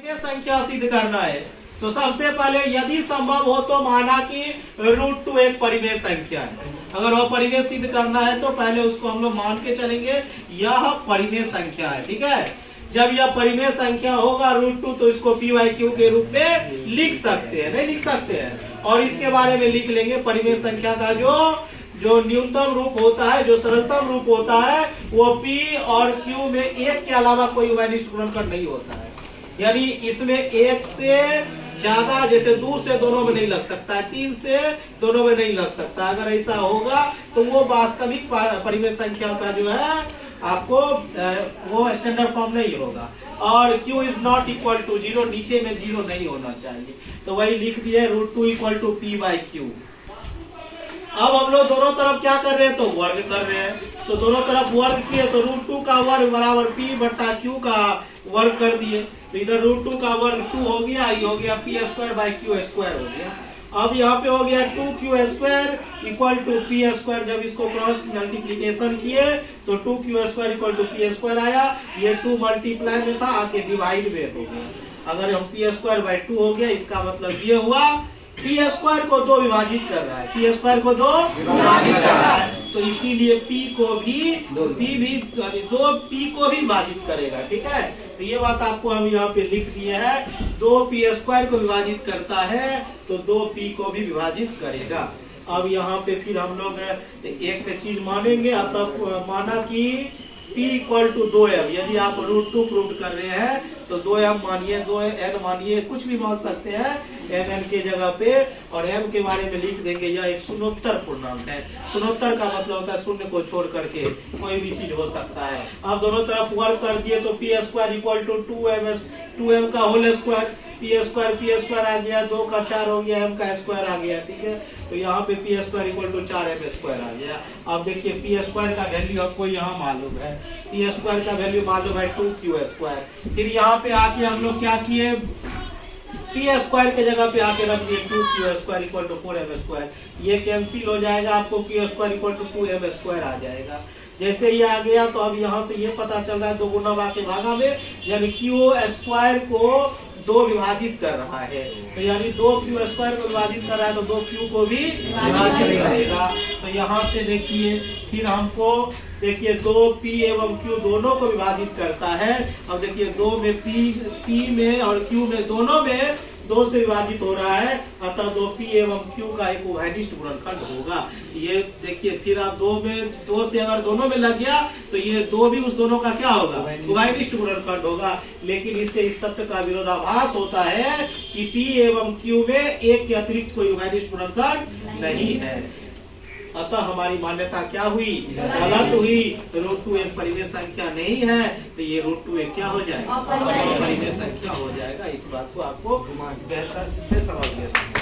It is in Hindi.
परिमेय संख्या सिद्ध करना है तो सबसे पहले यदि संभव हो तो माना कि √2 एक परिमेय संख्या है। अगर वो परिमेय सिद्ध करना है तो पहले उसको हम लोग मान के चलेंगे यह परिमेय संख्या है। ठीक है, जब यह परिमेय संख्या होगा √2 तो इसको p/q के रूप में लिख सकते हैं, नहीं लिख सकते हैं। और इसके बारे में लिख लेंगे परिमेय संख्या का जो न्यूनतम रूप होता है, जो सरलतम रूप होता है, वो p और q में एक के अलावा कोई उभयनिष्ठ गुणनखंड नहीं होता है। यानी इसमें एक से ज्यादा, जैसे 2 से दोनों में नहीं लग सकता है, 3 से दोनों में नहीं लग सकता। अगर ऐसा होगा तो वो वास्तविक परिमेय संख्या का जो है आपको वो स्टैंडर्ड फॉर्म नहीं होगा। और q is not equal to 0, नीचे में 0 नहीं होना चाहिए, तो वही लिख दिए √2 इक्वल टू p/q। अब हम लोग दोनों तरफ क्या कर रहे हैं, तो वर्ग कर रहे हैं। तो दोनों तरफ वर्ग किए तो √2 का वर्ग बराबर p/q का वर्ग कर दिए। तो इधर √2 का वर्ग 2 हो गया, ये हो गया p²/q² हो गया। अब यहाँ पे हो गया 2q² इक्वल टू p²। जब इसको क्रॉस मल्टीप्लीकेशन किए तो 2q² इक्वल टू p² आया। ये 2 मल्टीप्लाई में था, आके डिवाइड में हो गया। अगर हम p²/2 हो गया, इसका मतलब ये हुआ p² को 2 विभाजित कर रहा है, p² को 2 विभाजित कर रहा है। तो इसीलिए p को भी 2p को भी विभाजित करेगा। ठीक है, तो ये बात आपको हम यहाँ पे लिख दिए हैं। 2p² को विभाजित करता है तो 2p को भी विभाजित करेगा। अब यहाँ पे फिर हम लोग एक चीज मानेंगे। अतः माना कि p इक्वल टू 2m। यदि आप √2 प्रूव कर रहे हैं तो 2m मानिए, 2n मानिए, कुछ भी मान सकते हैं mn के जगह पे। और m के बारे में लिख देंगे यह एक शून्योत्तर पूर्णांक है। शून्योत्तर का मतलब होता है शून्य को छोड़ करके कोई भी चीज हो सकता है। अब दोनों तरफ वर्ग कर दिए तो p² इक्वल टू 2m का होल स्क्वायर। p² आ गया, 2 का 4 हो गया, m का स्क्वायर आ गया। ठीक है, तो यहाँ पे p² इक्वल टू 4m² आ गया। अब देखिए p² का वैल्यू आपको यहाँ मालूम है, p² का वैल्यू मालूम है 2q²। फिर यहाँ पे आके हम लोग क्या किए, p² के जगह पे आके रख दिए 2q² इक्वल टू 4m²। ये कैंसिल हो जाएगा, आपको q² इक्वल टू 2m² आ जाएगा। जैसे ये आ गया तो अब यहाँ से ये पता चल रहा है 2 गुना के भागा में, यानी q² को 2 विभाजित कर रहा है। तो यानी 2q² को विभाजित कर रहा है तो 2q को भी विभाजित करेगा। तो यहाँ से देखिए फिर हमको देखिए 2p एवं q दोनों को विभाजित करता है। अब देखिए 2 में p में और q में दोनों में 2 से विभाजित हो रहा है, अतः 2p एवं q का एक उभयनिष्ठ गुणनखंड होगा। ये देखिए फिर आप 2 से अगर दोनों में लग गया तो ये 2 भी उस दोनों का क्या होगा, उभयनिष्ठ गुणनखंड होगा। लेकिन इससे इस तथ्य का विरोधाभास होता है कि p एवं q में एक के अतिरिक्त कोई उभयनिष्ठ गुणनखंड नहीं है। अतः हमारी मान्यता क्या हुई, गलत हुई। √2 एक परिमेय संख्या नहीं है, तो ये √2 एक क्या हो जाएगा, परिमेय संख्या हो जाएगा। इस बात को आपको बेहतर से समझ लेना।